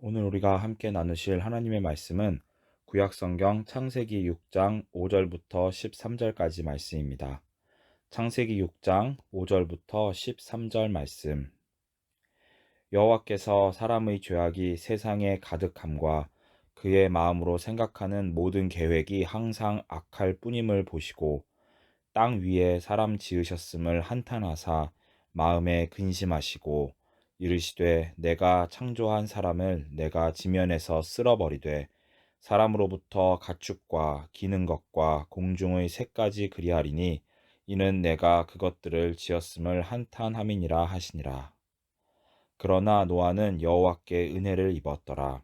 오늘 우리가 함께 나누실 하나님의 말씀은 구약성경 창세기 6장 5절부터 13절까지 말씀입니다. 창세기 6장 5절부터 13절 말씀. 여호와께서 사람의 죄악이 세상에 가득함과 그의 마음으로 생각하는 모든 계획이 항상 악할 뿐임을 보시고 땅 위에 사람 지으셨음을 한탄하사 마음에 근심하시고 이르시되 내가 창조한 사람을 내가 지면에서 쓸어버리되 사람으로부터 가축과 기는 것과 공중의 새까지 그리하리니 이는 내가 그것들을 지었음을 한탄함이니라 하시니라. 그러나 노아는 여호와께 은혜를 입었더라.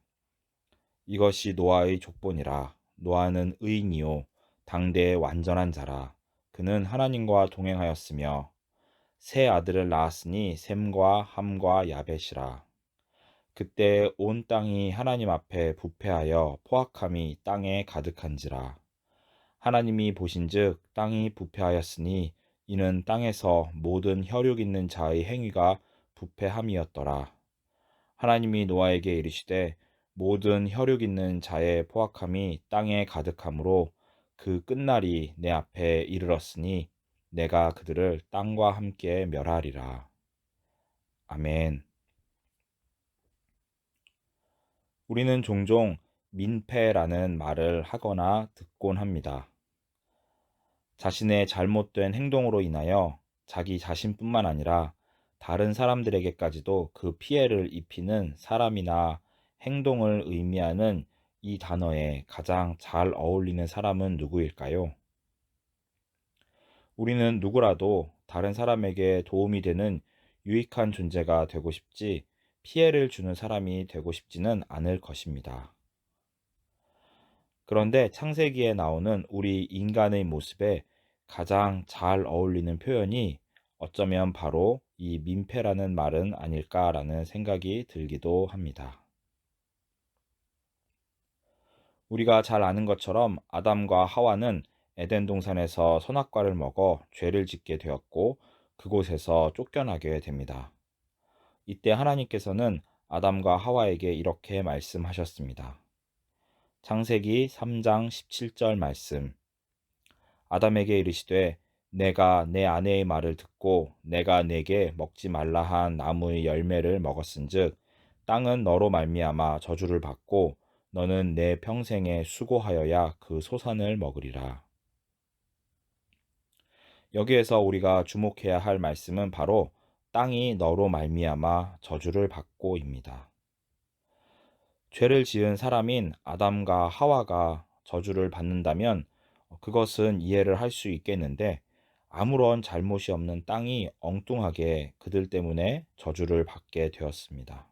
이것이 노아의 족본이라. 노아는 의인이요 당대의 완전한 자라. 그는 하나님과 동행하였으며 세 아들을 낳았으니 셈과 함과 야벳이라. 그때 온 땅이 하나님 앞에 부패하여 포악함이 땅에 가득한지라. 하나님이 보신즉 땅이 부패하였으니 이는 땅에서 모든 혈육 있는 자의 행위가 부패함이었더라. 하나님이 노아에게 이르시되 모든 혈육 있는 자의 포악함이 땅에 가득함으로 그 끝날이 내 앞에 이르렀으니 내가 그들을 땅과 함께 멸하리라. 아멘. 우리는 종종 민폐라는 말을 하거나 듣곤 합니다. 자신의 잘못된 행동으로 인하여 자기 자신뿐만 아니라 다른 사람들에게까지도 그 피해를 입히는 사람이나 행동을 의미하는 이 단어에 가장 잘 어울리는 사람은 누구일까요? 우리는 누구라도 다른 사람에게 도움이 되는 유익한 존재가 되고 싶지 피해를 주는 사람이 되고 싶지는 않을 것입니다. 그런데 창세기에 나오는 우리 인간의 모습에 가장 잘 어울리는 표현이 어쩌면 바로 이 민폐라는 말은 아닐까라는 생각이 들기도 합니다. 우리가 잘 아는 것처럼 아담과 하와는 에덴 동산에서 선악과를 먹어 죄를 짓게 되었고 그곳에서 쫓겨나게 됩니다. 이때 하나님께서는 아담과 하와에게 이렇게 말씀하셨습니다. 창세기 3장 17절 말씀. 아담에게 이르시되 내가 내 아내의 말을 듣고 내가 내게 먹지 말라 한 나무의 열매를 먹었은즉 땅은 너로 말미암아 저주를 받고 너는 내 평생에 수고하여야 그 소산을 먹으리라. 여기에서 우리가 주목해야 할 말씀은 바로 땅이 너로 말미암아 저주를 받고입니다. 죄를 지은 사람인 아담과 하와가 저주를 받는다면 그것은 이해를 할 수 있겠는데 아무런 잘못이 없는 땅이 엉뚱하게 그들 때문에 저주를 받게 되었습니다.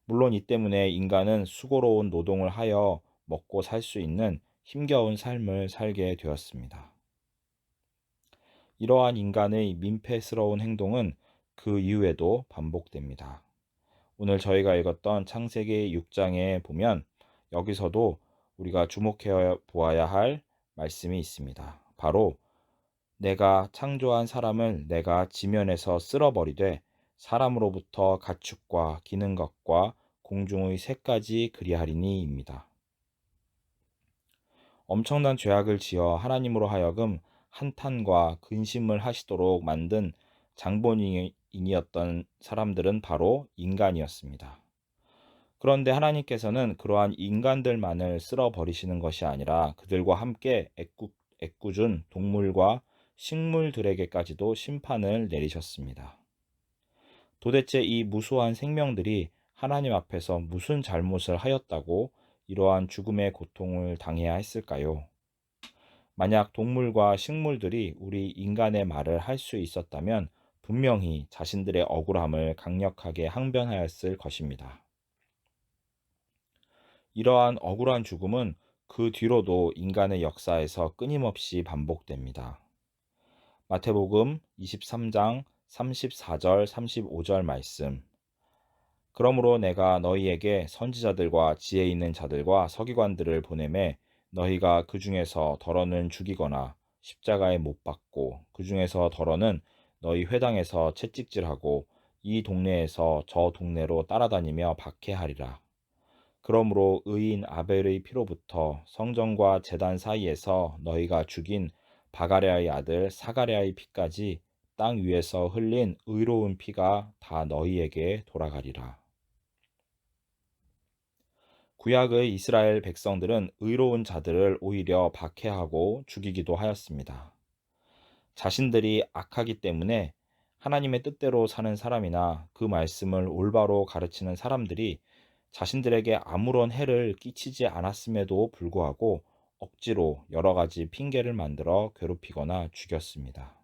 물론 이 때문에 인간은 수고로운 노동을 하여 먹고 살 수 있는 힘겨운 삶을 살게 되었습니다. 이러한 인간의 민폐스러운 행동은 그 이후에도 반복됩니다. 오늘 저희가 읽었던 창세기 6장에 보면 여기서도 우리가 주목해 보아야 할 말씀이 있습니다. 바로 내가 창조한 사람을 내가 지면에서 쓸어버리되 사람으로부터 가축과 기는 것과 공중의 새까지 그리하리니입니다. 엄청난 죄악을 지어 하나님으로 하여금 한탄과 근심을 하시도록 만든 장본인이었던 사람들은 바로 인간이었습니다. 그런데 하나님께서는 그러한 인간들만을 쓸어버리시는 것이 아니라 그들과 함께 애꿎은 동물과 식물들에게까지도 심판을 내리셨습니다. 도대체 이 무수한 생명들이 하나님 앞에서 무슨 잘못을 하였다고 이러한 죽음의 고통을 당해야 했을까요? 만약 동물과 식물들이 우리 인간의 말을 할 수 있었다면 분명히 자신들의 억울함을 강력하게 항변하였을 것입니다. 이러한 억울한 죽음은 그 뒤로도 인간의 역사에서 끊임없이 반복됩니다. 마태복음 23장 34절 35절 말씀. 그러므로 내가 너희에게 선지자들과 지혜 있는 자들과 서기관들을 보내매 너희가 그 중에서 더러는 죽이거나 십자가에 못 박고 그 중에서 더러는 너희 회당에서 채찍질하고 이 동네에서 저 동네로 따라다니며 박해하리라. 그러므로 의인 아벨의 피로부터 성전과 제단 사이에서 너희가 죽인 바가랴의 아들 사가랴의 피까지 땅 위에서 흘린 의로운 피가 다 너희에게 돌아가리라. 구약의 이스라엘 백성들은 의로운 자들을 오히려 박해하고 죽이기도 하였습니다. 자신들이 악하기 때문에 하나님의 뜻대로 사는 사람이나 그 말씀을 올바로 가르치는 사람들이 자신들에게 아무런 해를 끼치지 않았음에도 불구하고 억지로 여러 가지 핑계를 만들어 괴롭히거나 죽였습니다.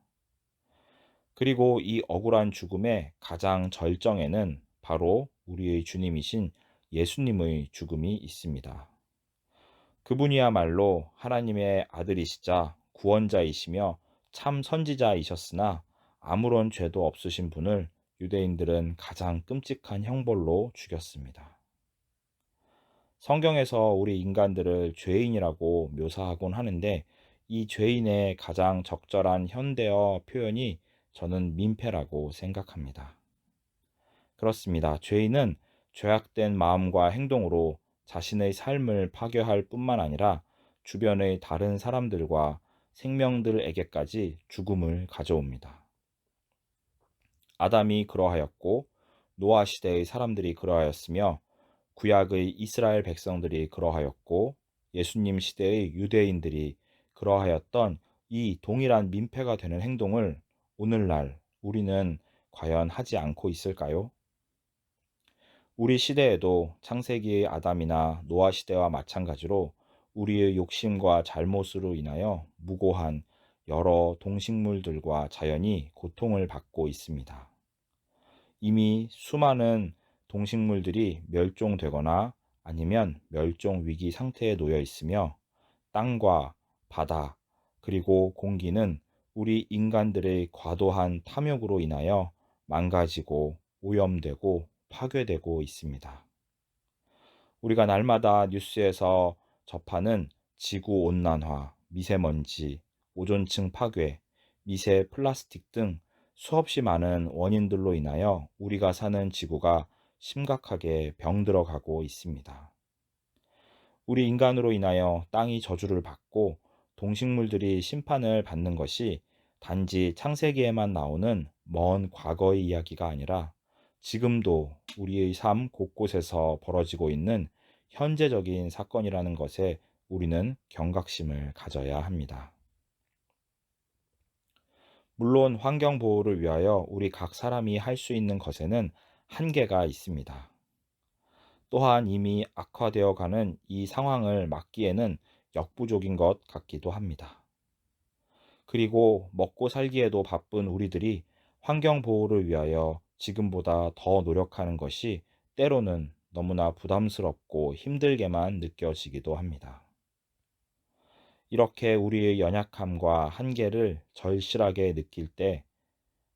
그리고 이 억울한 죽음의 가장 절정에는 바로 우리의 주님이신 예수님의 죽음이 있습니다. 그분이야말로 하나님의 아들이시자 구원자이시며 참 선지자이셨으나 아무런 죄도 없으신 분을 유대인들은 가장 끔찍한 형벌로 죽였습니다. 성경에서 우리 인간들을 죄인이라고 묘사하곤 하는데 이 죄인의 가장 적절한 현대어 표현이 저는 민폐라고 생각합니다. 그렇습니다. 죄인은 죄악된 마음과 행동으로 자신의 삶을 파괴할 뿐만 아니라 주변의 다른 사람들과 생명들에게까지 죽음을 가져옵니다. 아담이 그러하였고 노아 시대의 사람들이 그러하였으며 구약의 이스라엘 백성들이 그러하였고 예수님 시대의 유대인들이 그러하였던 이 동일한 민폐가 되는 행동을 오늘날 우리는 과연 하지 않고 있을까요? 우리 시대에도 창세기의 아담이나 노아 시대와 마찬가지로 우리의 욕심과 잘못으로 인하여 무고한 여러 동식물들과 자연이 고통을 받고 있습니다. 이미 수많은 동식물들이 멸종되거나 아니면 멸종 위기 상태에 놓여 있으며 땅과 바다 그리고 공기는 우리 인간들의 과도한 탐욕으로 인하여 망가지고 오염되고 파괴되고 있습니다. 우리가 날마다 뉴스에서 접하는 지구 온난화, 미세먼지, 오존층 파괴, 미세 플라스틱 등 수없이 많은 원인들로 인하여 우리가 사는 지구가 심각하게 병들어가고 있습니다. 우리 인간으로 인하여 땅이 저주를 받고 동식물들이 심판을 받는 것이 단지 창세기에만 나오는 먼 과거의 이야기가 아니라 지금도 우리의 삶 곳곳에서 벌어지고 있는 현재적인 사건이라는 것에 우리는 경각심을 가져야 합니다. 물론 환경 보호를 위하여 우리 각 사람이 할 수 있는 것에는 한계가 있습니다. 또한 이미 악화되어 가는 이 상황을 막기에는 역부족인 것 같기도 합니다. 그리고 먹고 살기에도 바쁜 우리들이 환경 보호를 위하여 지금보다 더 노력하는 것이 때로는 너무나 부담스럽고 힘들게만 느껴지기도 합니다. 이렇게 우리의 연약함과 한계를 절실하게 느낄 때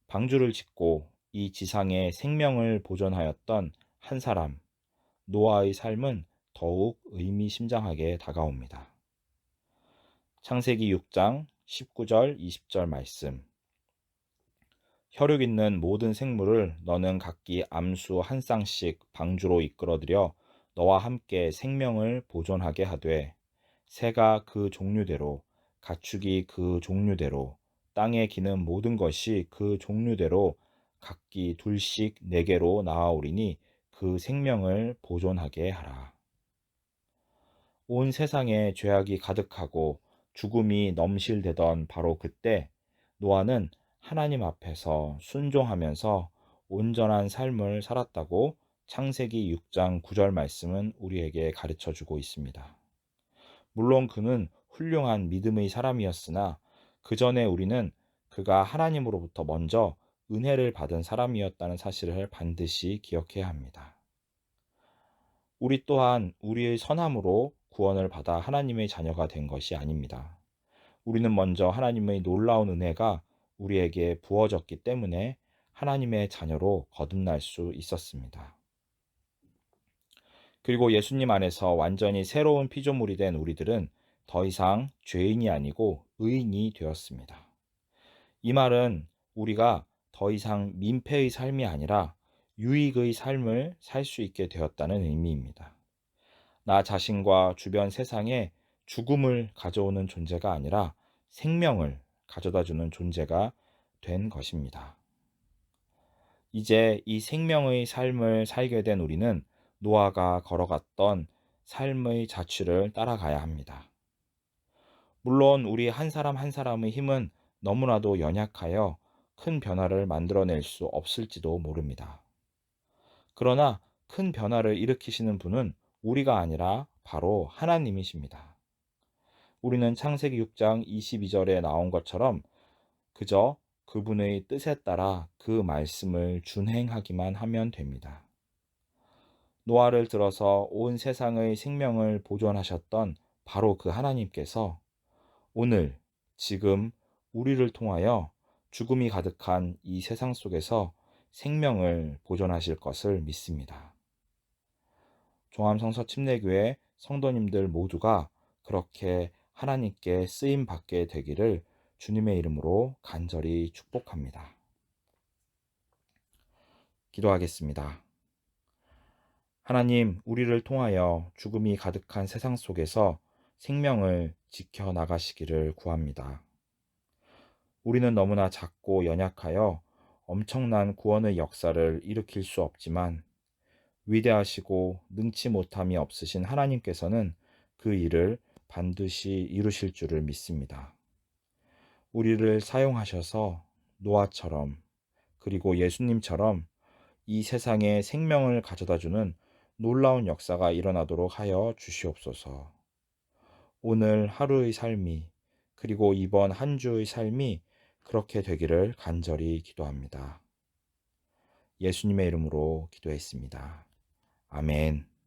방주를 짓고 이 지상의 생명을 보존하였던 한 사람, 노아의 삶은 더욱 의미심장하게 다가옵니다. 창세기 6장 19절 20절 말씀. 혈육 있는 모든 생물을 너는 각기 암수 한 쌍씩 방주로 이끌어들여 너와 함께 생명을 보존하게 하되 새가 그 종류대로 가축이 그 종류대로 땅에 기는 모든 것이 그 종류대로 각기 둘씩 네개로 나아오리니 그 생명을 보존하게 하라. 온 세상에 죄악이 가득하고 죽음이 넘실대던 바로 그때 노아는 하나님 앞에서 순종하면서 온전한 삶을 살았다고 창세기 6장 9절 말씀은 우리에게 가르쳐 주고 있습니다. 물론 그는 훌륭한 믿음의 사람이었으나 그 전에 우리는 그가 하나님으로부터 먼저 은혜를 받은 사람이었다는 사실을 반드시 기억해야 합니다. 우리 또한 우리의 선함으로 구원을 받아 하나님의 자녀가 된 것이 아닙니다. 우리는 먼저 하나님의 놀라운 은혜가 우리에게 부어졌기 때문에 하나님의 자녀로 거듭날 수 있었습니다. 그리고 예수님 안에서 완전히 새로운 피조물이 된 우리들은 더 이상 죄인이 아니고 의인이 되었습니다. 이 말은 우리가 더 이상 민폐의 삶이 아니라 유익의 삶을 살 수 있게 되었다는 의미입니다. 나 자신과 주변 세상에 죽음을 가져오는 존재가 아니라 생명을 가져다 주는 존재가 된 것입니다. 이제 이 생명의 삶을 살게 된 우리는 노아가 걸어갔던 삶의 자취를 따라가야 합니다. 물론 우리 한 사람 한 사람의 힘은 너무나도 연약하여 큰 변화를 만들어낼 수 없을지도 모릅니다. 그러나 큰 변화를 일으키시는 분은 우리가 아니라 바로 하나님이십니다. 우리는 창세기 6장 22절에 나온 것처럼 그저 그분의 뜻에 따라 그 말씀을 준행하기만 하면 됩니다. 노아를 들어서 온 세상의 생명을 보존하셨던 바로 그 하나님께서 오늘, 지금 우리를 통하여 죽음이 가득한 이 세상 속에서 생명을 보존하실 것을 믿습니다. 종암성서 침례교회 성도님들 모두가 그렇게 하나님께 쓰임 받게 되기를 주님의 이름으로 간절히 축복합니다. 기도하겠습니다. 하나님, 우리를 통하여 죽음이 가득한 세상 속에서 생명을 지켜 나가시기를 구합니다. 우리는 너무나 작고 연약하여 엄청난 구원의 역사를 일으킬 수 없지만 위대하시고 능치 못함이 없으신 하나님께서는 그 일을 반드시 이루실 줄을 믿습니다. 우리를 사용하셔서 노아처럼 그리고 예수님처럼 이 세상에 생명을 가져다주는 놀라운 역사가 일어나도록 하여 주시옵소서. 오늘 하루의 삶이 그리고 이번 한 주의 삶이 그렇게 되기를 간절히 기도합니다. 예수님의 이름으로 기도했습니다. 아멘.